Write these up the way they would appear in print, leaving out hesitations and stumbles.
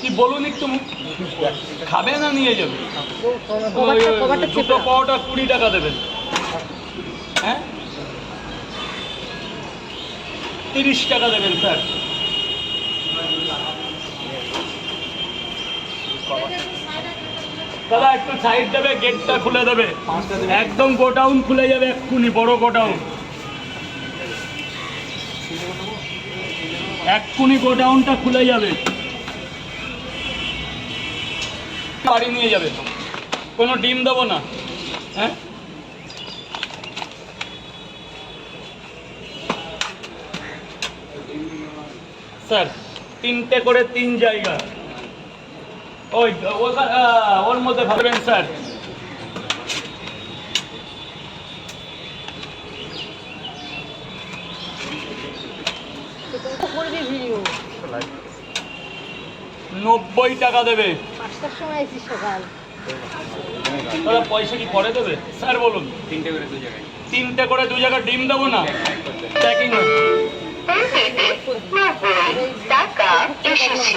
কি বলুন একটু, খাবে না নিয়ে যাবে? দুটো পাওয়াটা 20 টাকা দেবেন। হ্যাঁ 30 টাকা দেবেন স্যার। দাদা একটু সাইড দেবে, গেটটা খুলে দেবে, একদম গোডাউন খুলে যাবে এক্ষুনি, বড় গোডাউন এক্ষুনি গোডাউনটা খুলে যাবে, বাড়ি নিয়ে যাবে, কোনো ডিম দেবো না। হ্যাঁ স্যার 3টে করে 3 জায়গা, ওই ওর মধ্যে ভাববেন স্যার। ভিডিও 90 টাকা দেবে। 5টার সময় এসেছি সকাল। দাদা পয়সা কি পরে দেবে স্যার বলুন? 3টে করে 2 জায়গায় ডিম দেবো না, প্যাকিং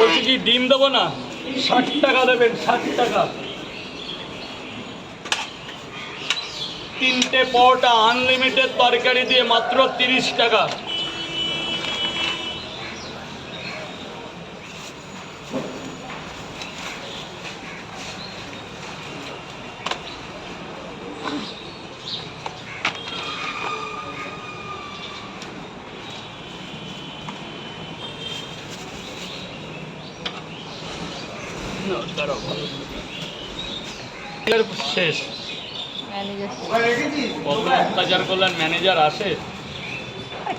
বলছি কি ডিম দেবো না, 60 টাকা দেবেন, 60 টাকা। 3টে পরোটা আনলিমিটেড তরকারি দিয়ে মাত্র 30 টাকা। শেষ কত অত্যাচার করলেন, ম্যানেজার আসে।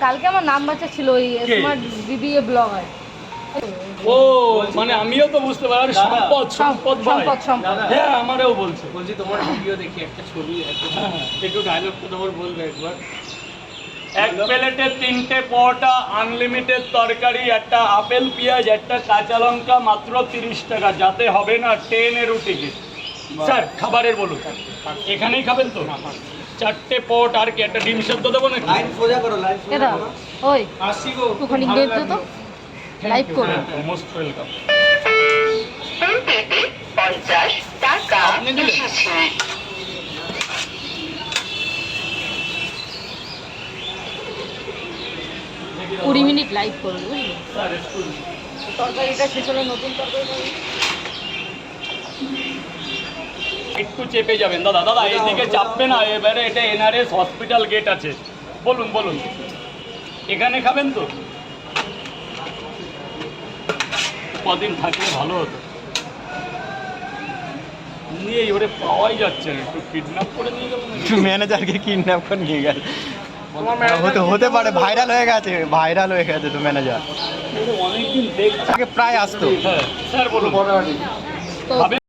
কালকে আমার নাম বাচ্চা ছিল ওই স্মার্ট বিবিএ ব্লগার। ও মানে আমিও তো বুঝতে পারি, সম্পদ সম্পদ ভাই। হ্যাঁ আমারও বলছে, বলছি তোমার ভিডিও দেখি একটা ছবি একটু ডায়লগটা তোমার বলবে একবার। এক প্লেটে 3টে পরোটা আনলিমিটেড তরকারি, একটা আপেল পেঁয়াজ, একটা কাঁচা লঙ্কা, মাত্র 30 টাকা। যাতে হবে না 10-এর টিকিট। স্যার খাবারের বলুন, এখানেই খাবেন তো? 4টে পরোটা আর কি, একটা ডিম সেদ্ধ দেবো নাকি? লাইন সোজা করো, লাইন এটা ওই আসি গো একটুখানি গেট দে তো, লাইভ করো। Most welcome. 50 টাকা আপনি দিলেন? এসেছে। 20 মিনিট লাইভ করো বুঝলি? স্যার একটু তরকারিটা শেষ হলে নতুন তরকারি একটু চেপে যাবেন দাদা। দাদা এইদিকে চাপবে না, এবারে এটা এনআরএস হসপিটাল গেট আছে। বলুন বলুন, এখানে খাবেন তো? কদিন থাকলে ভালো হতো। নিয়ে এবারে পাওয়াই যাচ্ছে না, একটু কিডন্যাপ করে নিয়ে যাবো নাকি? ম্যানেজারকে কিডন্যাপ করে নিয়ে গেল। হতে পারে, ভাইরাল হয়ে গেছে তো ম্যানেজার। অনেকদিন দেখছি, আগে প্রায় আসতো। হ্যাঁ স্যার বলুন। তো খাবেন?